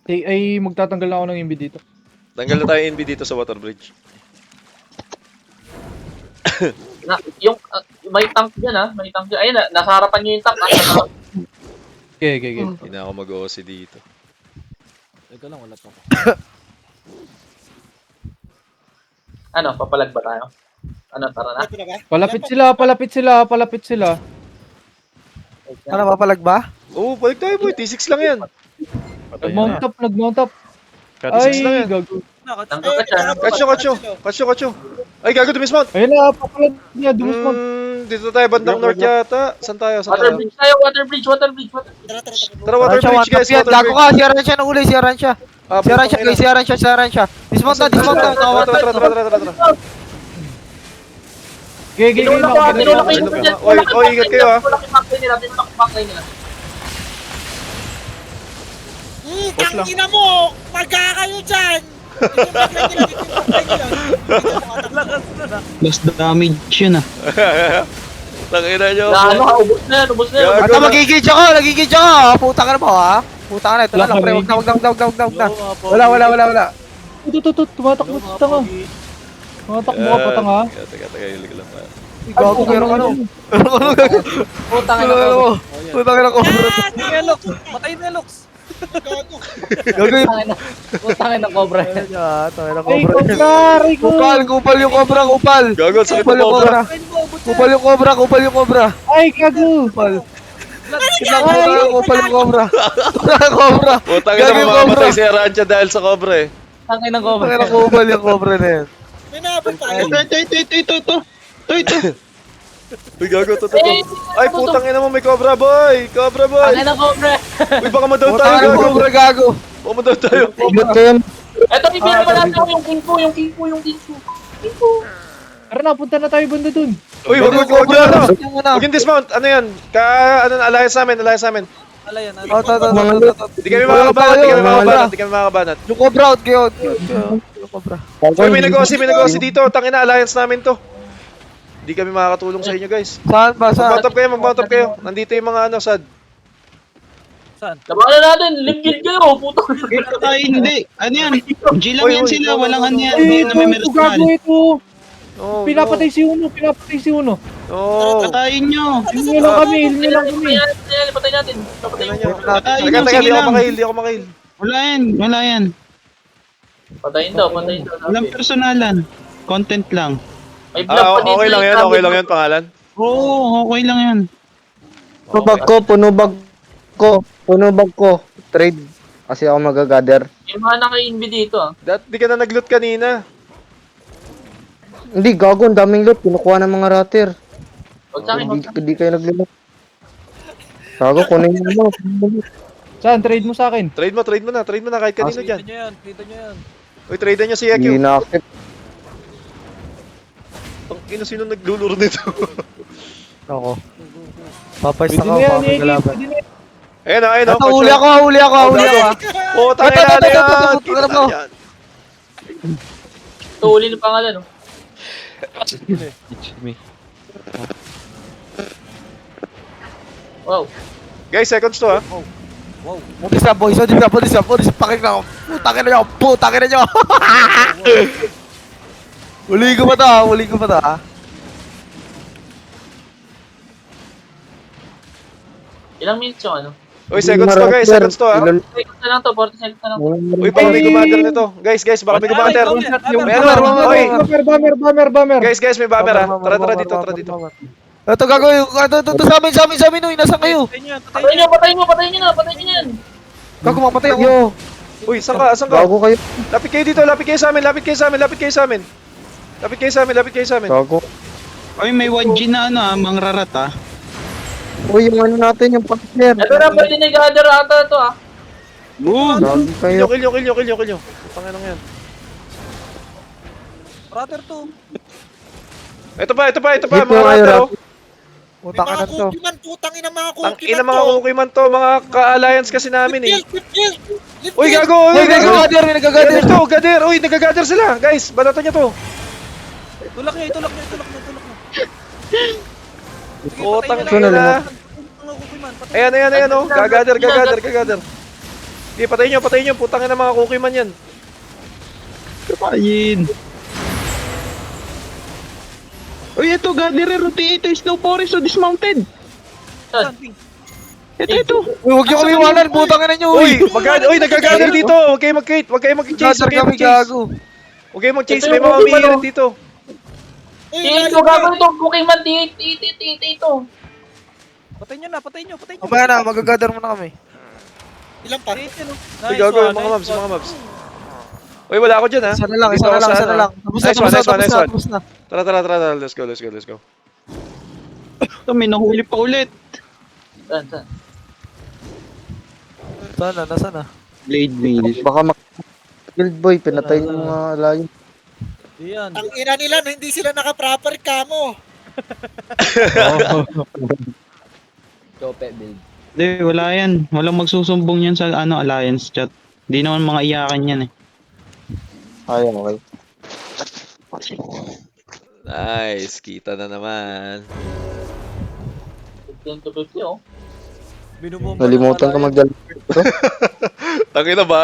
Ay, magtatanggal na ako ng imbi dito. Tanggal na tayo NB dito sa water bridge. Yung may tank dyan may tank dyan. Ayun nasa harapan nyo yung tank. Okay. Hindi na ako mag-OC dito. Teka lang, wala pa ako. Ano, papalag ba tayo? Ano, tara na. Ito na ba? Palapit sila. Ano, mapalag ba? Oo, balik tayo boy. T6 lang yan. Nag-mount up. T6 lang yan. Gago. Tanggal ka dyan. Kacho. Ay, gago, dumismount. Ayun na, papalag niya, dumusmount. Dito tayo, bandang north yata. Saan tayo? Water bridge tayo, water bridge. Tara. Tara, water bridge guys, water Gago bridge. ka, siyaran siya ng uli, siyaran siya. Siyaran siya. Dismount na. Tara. Okay. Tinulak ko yung dyan. Oy, ingat kayo, ha. Tinulak yung backline nila. Tinulak yung backline nila. Tangina mo! Magkakayo dyan! Lost damage yun ah. Tangina nyo. Ano ha, ubos na yan. Ito, magigidge ako. Puta ka na ba, ha? Puta ka na, ito na lang, pre. Wag na. Wala. Ito, tumatakbo sa tanga. Tumatakbo ka pa tanga. Teka, ilig lang tayo. Gago, meron ano. Putang ina ko. Puta ka na, cobra. Nelox! Matay Nelox! Gago yun. Putang ina cobra. Tayo na, Ay, cobra. cobra! Kupal yung cobra. Gago, sakit Kupal na yung cobra. cobra. Kupal yung cobra. Ay, gago! Kupal yung cobra. Putang ina, mamamatay si Arancha dahil sa cobra eh. Tangin ng Kupal cobra. yung cobra na yan. May nabot tayo. Ito. Uy, gago, to. Ay, putang ina mo, may cobra boy. Tangin ng cobra. Uy, baka madaw Puta tayo, ka yung gago. cobra, gago. Baka madaw tayo. Ito, ibigay pa natin ako yung king po. Tara na, punta na tayo banda dun. Uy, wag na. Yung una. Huwag yung dismount. Ano yan? Alliance namin. Ala yan, ala. Hindi kami makakabanat. Yung cobra out kayo. Yung cobra. Uy, may nag-OC dito. Tangina, alliance namin to. Hindi kami makakatulong sa inyo, guys. Saan ba? Mag-mount up kayo. Nandito yung mga sad. Saan? Labanan natin, limpid kayo, puto. Ito tayo hindi. Ano yan? G lang Uy, yan uy, sila. no, Walang no, ano no. yan. Hindi na may merismal. Gago ito. Oh, Pinapatay si Uno. Oh. Patayin nyo. Hilmi lang kami. Patay natin. Patayin Teka, nyo. di Sige ako lang. makahil. Wala yan. Patayin daw. Walang personalan. Content lang. May block pa dito. Okay lang yan, pangalan. Oo, okay lang yan. Puno bag ko. Trade. Kasi ako magagather. May mga naka-invi dito Di ka na nag-loot kanina. Hindi, gago. Ang daming loot. Pinukuha ng mga rater. Huwag sa akin. Hindi kayo nag-loot. Gago, kunin mo. Saan? Trade mo sa akin. Trade mo na kahit kanino dyan. Dito nyo yan. Uy, trade nyo si Hindi Ekyo. na-accept. Sino nagluluro nito? Ako. Papays Pwede na na ako. yan, Eki. Pagkalaban. Pwede na yan. Ayun o. Ito, huli ako. Oh, tangin na yan. Kita Ito. yan. Tuuli ng pangalan. Wow. Guys, seconds to ha. Putis na, boys. Pakinggan ako. Putangin na nyo. Huli ko pa to, ha? Ilang minutes yung ano? Uy, seconds to guys, seconds to ha. Seconds na lang to, 40 seconds na lang to. Uy, baka may gumater nito. Guys, baka may gumater. Uy, Bomber. guys, may bumper ha. Tara dito. Ito, gago. Ito sa amin. Nasaan kayo? Patayin nyo na yan. Gago, mapatay ako. Uy, saan ka? Gago kayo. Lapit kayo dito, lapit kayo sa amin. Gago. Ay, may 1G na ano mangrarat ah. Uy, yung ano natin, yung partner. Ito na, pwede nag-gather ata ito Good. Gago kayo. Kill nyo. Pangin lang yan. Brother to. Ito pa, Dito mga kayo, rater oh. May Putangin mga na to. kukiman, putang ina mga Ang kukiman ina mga kukiman to, mga ka-alliance kasi namin eh. Lift Uy, kill. gago! May nagagather. Gader to, gader! Uy, nagagather sila! Guys, balatan nyo to! Tulak nyo. Utang Ito na lang. ina! Ayan oh! Gagather! Okay, patayin nyo. Putang ina mga cookie man yan. Kapayin. Uy, ito, Gatherer, Rotator, Snow Forest, o Dismounted. Saan? Ito. Uy, huwag niyo kami iwanan, putang ina niyo, Uy, uy. nag-gather dito. Huwag kayo mag-chase. Huwag kayo Gather kami, mag-chase. gago. Huwag kayo mag-chase. Ito May yung mga cookie man, umiirit oh. dito. Uy, Tingin layo ko pa. gagawin ito. Booking man, ito. Patay nyo na. Mamaya na, magagather muna kami. Ilan pa? Eight yun, oh. Uy, Nice gago one, yung mga nice mobs. one. Uy, wala ako dyan ha. Isa na lang, Dito isa na ako lang, sa isa na ano, lang. ha. Tapos Nice one, nice one. tapos na. Tara. Let's go. Ito, may nahuli pa ulit. Saan? Sana, nasaan na? Blade Mail. Baka Guild boy, pinatay yung mga layo. Di yan. Ang ina nila, hindi sila naka-proper camo. Hindi, wala yan. Walang magsusumbong yan sa alliance chat. Hindi naman mga iyakan yan eh. Ay, okay. Nice, kita na naman. 15 to 50, oh. Binubomba Nalimutan ko magdala. Tangina ba?